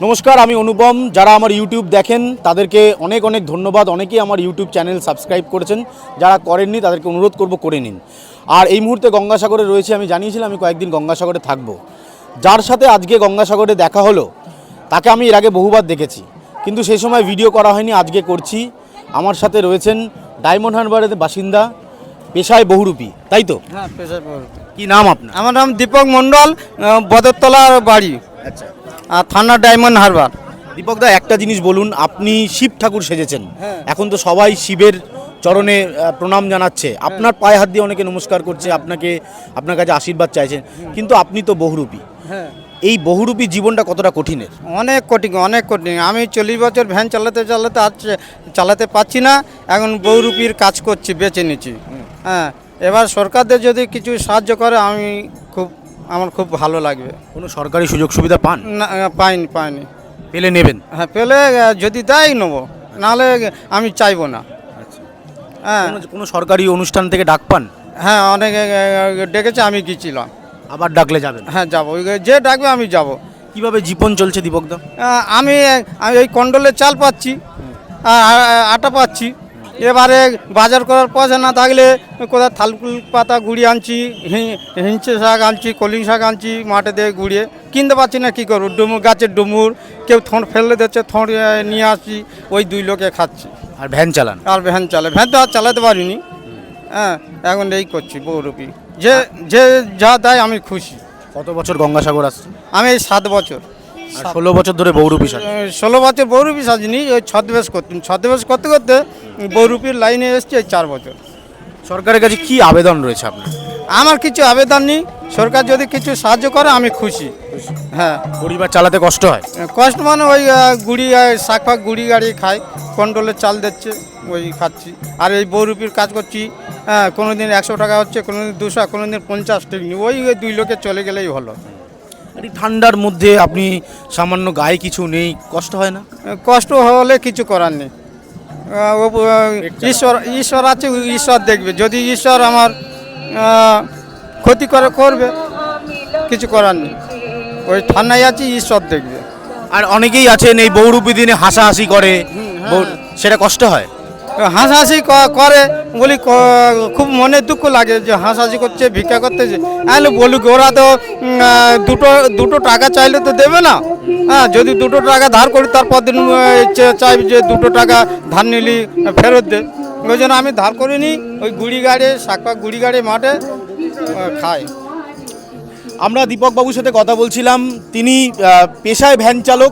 নমস্কার, আমি অনুপম। যারা আমার ইউটিউব দেখেন তাদেরকে অনেক অনেক ধন্যবাদ। অনেকেই আমার ইউটিউব চ্যানেল সাবস্ক্রাইব করেছেন, যারা করেননি তাদেরকে অনুরোধ করব করে নিন। আর এই মুহূর্তে গঙ্গাসাগরে রয়েছে। আমি জানিয়েছিলাম আমি কয়েকদিন গঙ্গাসাগরে থাকব। যার সাথে আজকে গঙ্গাসাগরে দেখা হলো তাকে আমি এর আগে বহুবার দেখেছি, কিন্তু সেই সময় ভিডিও করা হয়নি, আজকে করছি। আমার সাথে রয়েছেন ডায়মন্ড হারবারের বাসিন্দা, পেশায় বহুরূপী, তাই তো? হ্যাঁ, পেশায় বহুরূপী। কি নাম আপনার? আমার নাম দীপক মণ্ডল, বদরতলার বাড়ি, আচ্ছা, আর থানা ডায়মন্ড হারবার। দীপক দা, একটা জিনিস বলুন, আপনি শিব ঠাকুর সেজেছেন। হ্যাঁ। এখন তো সবাই শিবের চরণে প্রণাম জানাচ্ছে, আপনার পায়ে হাত দিয়ে অনেকে নমস্কার করছে, আপনার কাছে আশীর্বাদ চাইছেন, কিন্তু আপনি তো বহুরূপী। হ্যাঁ, এই বহুরূপী জীবনটা কতটা কঠিনের? অনেক কঠিন, অনেক কঠিন। আমি 40 বছর ভ্যান চালাতে পারছি না, এখন বহুরূপীর কাজ করছি, বেছে নিচ্ছি। হ্যাঁ, এবার সরকারদের যদি কিছু সাহায্য করে আমার খুব ভালো লাগবে। কোনো সরকারি সুযোগ সুবিধা পান? না, পাইনি। পেলে নেবেন? হ্যাঁ, পেলে যদি দেয় নেবো, নাহলে আমি চাইবো না। হ্যাঁ, কোনো সরকারি অনুষ্ঠান থেকে ডাক পান? হ্যাঁ, অনেকে ডেকেছে, আমি গিয়েছিলাম। আবার ডাকলে যাবেন? হ্যাঁ, যাবো, যে ডাকবে আমি যাব। কিভাবে জীবন চলছে দীপক দা? আমি এই কন্ট্রোলের চাল পাচ্ছি, আটা পাচ্ছি। এবারে বাজার করার পয়সা না থাকলে কোথাও থালকুল পাতা গুড়িয়ে আনছি, হিঞ্চে শাক আনছি, কলিং শাক আনছি, মাঠে দিয়ে গুড়িয়ে কিনতে পারছি না, কী করবো? গাছের ডুমুর, কেউ থোঁড় ফেলে দিচ্ছে, থোঁড় নিয়ে আসছি, ওই দুই লোকে খাচ্ছি। আর ভ্যান চালান? আর ভ্যান তো আর চালাতে পারিনি। হ্যাঁ, এখন এই করছি বহুরূপী, যে যা দেয় আমি খুশি। কত বছর গঙ্গাসাগর আসছে? আমি এই 7 বছর, 16 বছর ধরে বহুরূপী সাজ। 16 বছর বহুরূপী সাজিনি, ওই ছদ্মবেশ করতে করতে বহুরূপীর লাইনে এসেছি এই 4 বছর। সরকারের কাছে কি আবেদন রয়েছে আপনার? আমার কিছু আবেদন নেই, সরকার যদি কিছু সাহায্য করে আমি খুশি। হ্যাঁ, পরিবার চালাতে কষ্ট হয়? কষ্ট মানে ওই শাক ফাক গুড়ি গাড়ি খাই, কন্ট্রোলের চাল দিচ্ছে, ওই খাচ্ছি। আর এই বহুরূপীর কাজ করছি। হ্যাঁ, কোনো দিন 100 টাকা হচ্ছে, কোনো দিন 200, কোনো দিন 50, ঠিক নেই। ওই দুই লোকে চলে গেলেই হলো। এই ঠান্ডার মধ্যে আপনি সামান্য গায়ে কিছু নেই, কষ্ট হয় না? কষ্ট হলে কিছু করার নেই। ঈশ্বর আছে, ঈশ্বর দেখবে। যদি ঈশ্বর আমার ক্ষতি করবে, কিছু করার নেই। ওই ঠান্ডায় আছি, ঈশ্বর দেখবে। আর অনেকেই আছেন এই বহুরূপী দিনে হাসাহাসি করে, সেটা কষ্ট হয়? হাসাহাসি করে বলি, খুব মনে দুঃখ লাগে যে হাসাহাসি করছে, ভিক্ষা করতেছে। তাহলে বলুক, ওরা তো দুটো টাকা চাইলে তো দেবে না। হ্যাঁ, যদি 2 টাকা ধার করি, তারপর দিন চাইবে যে 2 টাকা ধার নিলি ফেরত দে। ওই জন্য আমি ধার করিনি, ওই গুড়ি গাড়ি, শাকপাক গুড়ি গাড়ি মাঠে খাই। আমরা দীপক বাবুর সাথে কথা বলছিলাম। তিনি পেশায় ভ্যান চালক,